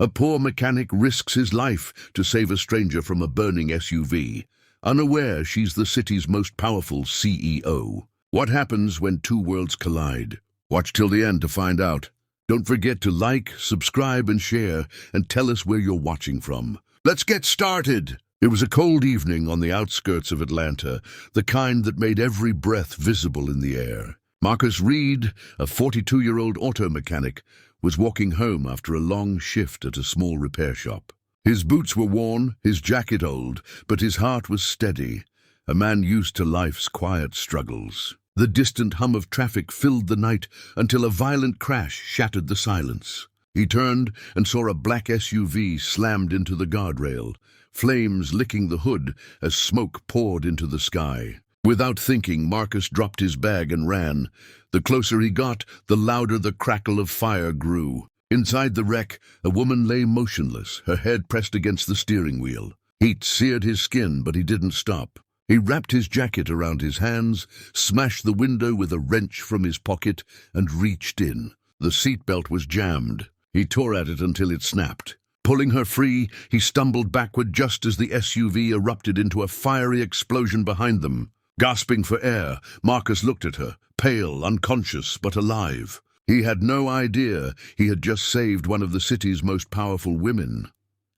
A poor mechanic risks his life to save a stranger from a burning SUV, unaware she's the city's most powerful CEO. What happens when two worlds collide? Watch till the end to find out. Don't forget to like, subscribe, and share, and tell us where you're watching from. Let's get started! It was a cold evening on the outskirts of Atlanta, the kind that made every breath visible in the air. Marcus Reed, a 42-year-old auto mechanic, was walking home after a long shift at a small repair shop. His boots were worn, his jacket old, but his heart was steady, a man used to life's quiet struggles. The distant hum of traffic filled the night until a violent crash shattered the silence. He turned and saw a black SUV slammed into the guardrail, flames licking the hood as smoke poured into the sky. Without thinking, Marcus dropped his bag and ran. The closer he got, the louder the crackle of fire grew. Inside the wreck, a woman lay motionless, her head pressed against the steering wheel. Heat seared his skin, but he didn't stop. He wrapped his jacket around his hands, smashed the window with a wrench from his pocket, and reached in. The seatbelt was jammed. He tore at it until it snapped. Pulling her free, he stumbled backward just as the SUV erupted into a fiery explosion behind them. Gasping for air, Marcus looked at her, pale, unconscious, but alive. He had no idea he had just saved one of the city's most powerful women.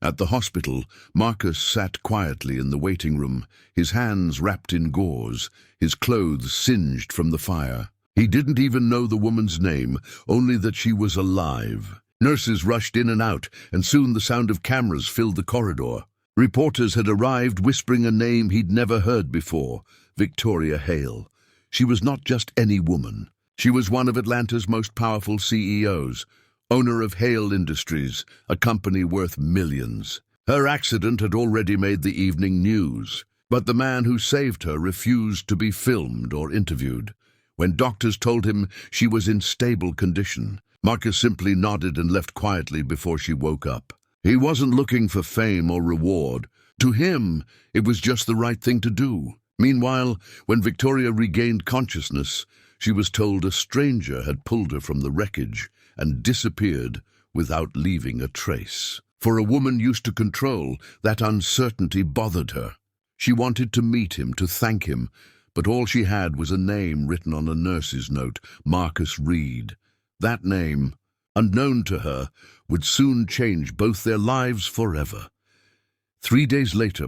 At the hospital, Marcus sat quietly in the waiting room, his hands wrapped in gauze, his clothes singed from the fire. He didn't even know the woman's name, only that she was alive. Nurses rushed in and out, and soon the sound of cameras filled the corridor. Reporters had arrived, whispering a name he'd never heard before, Victoria Hale. She was not just any woman. She was one of Atlanta's most powerful CEOs, owner of Hale Industries, a company worth millions. Her accident had already made the evening news, but the man who saved her refused to be filmed or interviewed. When doctors told him she was in stable condition, Marcus simply nodded and left quietly before she woke up. He wasn't looking for fame or reward. To him, it was just the right thing to do. Meanwhile, when Victoria regained consciousness, she was told a stranger had pulled her from the wreckage and disappeared without leaving a trace. For a woman used to control, that uncertainty bothered her. She wanted to meet him, to thank him, but all she had was a name written on a nurse's note, Marcus Reed. That name, unknown to her, would soon change both their lives forever. 3 days later,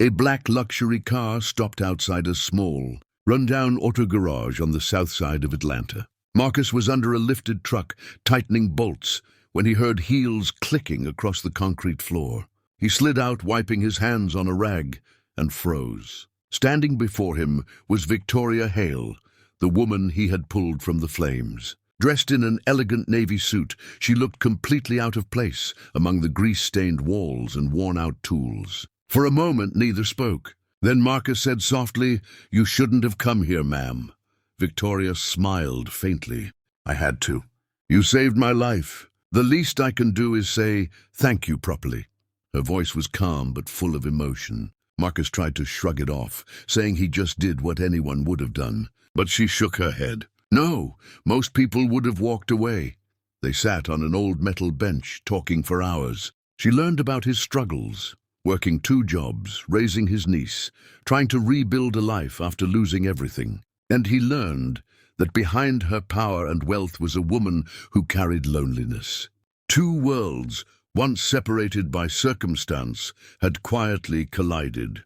a black luxury car stopped outside a small, run-down auto garage on the south side of Atlanta. Marcus was under a lifted truck, tightening bolts, when he heard heels clicking across the concrete floor. He slid out, wiping his hands on a rag, and froze. Standing before him was Victoria Hale, the woman he had pulled from the flames. Dressed in an elegant navy suit, she looked completely out of place among the grease-stained walls and worn-out tools. For a moment, neither spoke. Then Marcus said softly, "You shouldn't have come here, ma'am." Victoria smiled faintly. "I had to. You saved my life. The least I can do is say thank you properly." Her voice was calm but full of emotion. Marcus tried to shrug it off, saying he just did what anyone would have done. But she shook her head. No, most people would have walked away. They sat on an old metal bench, talking for hours. She learned about his struggles, working 2 jobs, raising his niece, trying to rebuild a life after losing everything. And he learned that behind her power and wealth was a woman who carried loneliness. 2 worlds, once separated by circumstance, had quietly collided.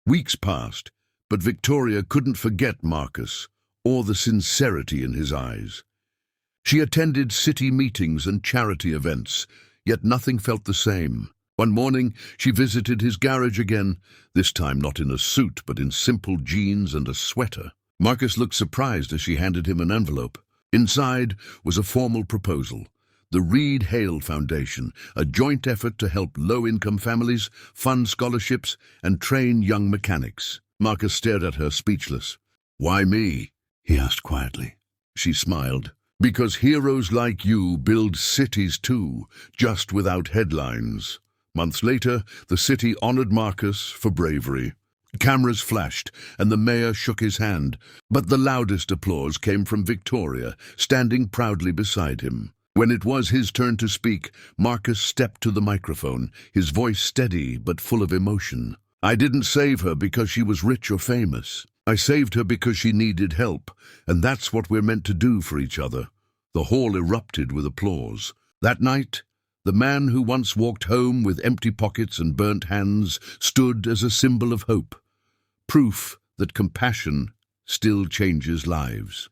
Weeks passed, but Victoria couldn't forget Marcus, or the sincerity in his eyes. She attended city meetings and charity events, yet nothing felt the same. One morning, she visited his garage again, this time not in a suit, but in simple jeans and a sweater. Marcus looked surprised as she handed him an envelope. Inside was a formal proposal. The Reed Hale Foundation, a joint effort to help low-income families, fund scholarships, and train young mechanics. Marcus stared at her, speechless. "Why me?" he asked quietly. She smiled. "Because heroes like you build cities too, just without headlines." Months later, the city honored Marcus for bravery. Cameras flashed, and the mayor shook his hand, but the loudest applause came from Victoria, standing proudly beside him. When it was his turn to speak, Marcus stepped to the microphone, his voice steady but full of emotion. "I didn't save her because she was rich or famous. I saved her because she needed help, and that's what we're meant to do for each other." The hall erupted with applause. That night, the man who once walked home with empty pockets and burnt hands stood as a symbol of hope, proof that compassion still changes lives.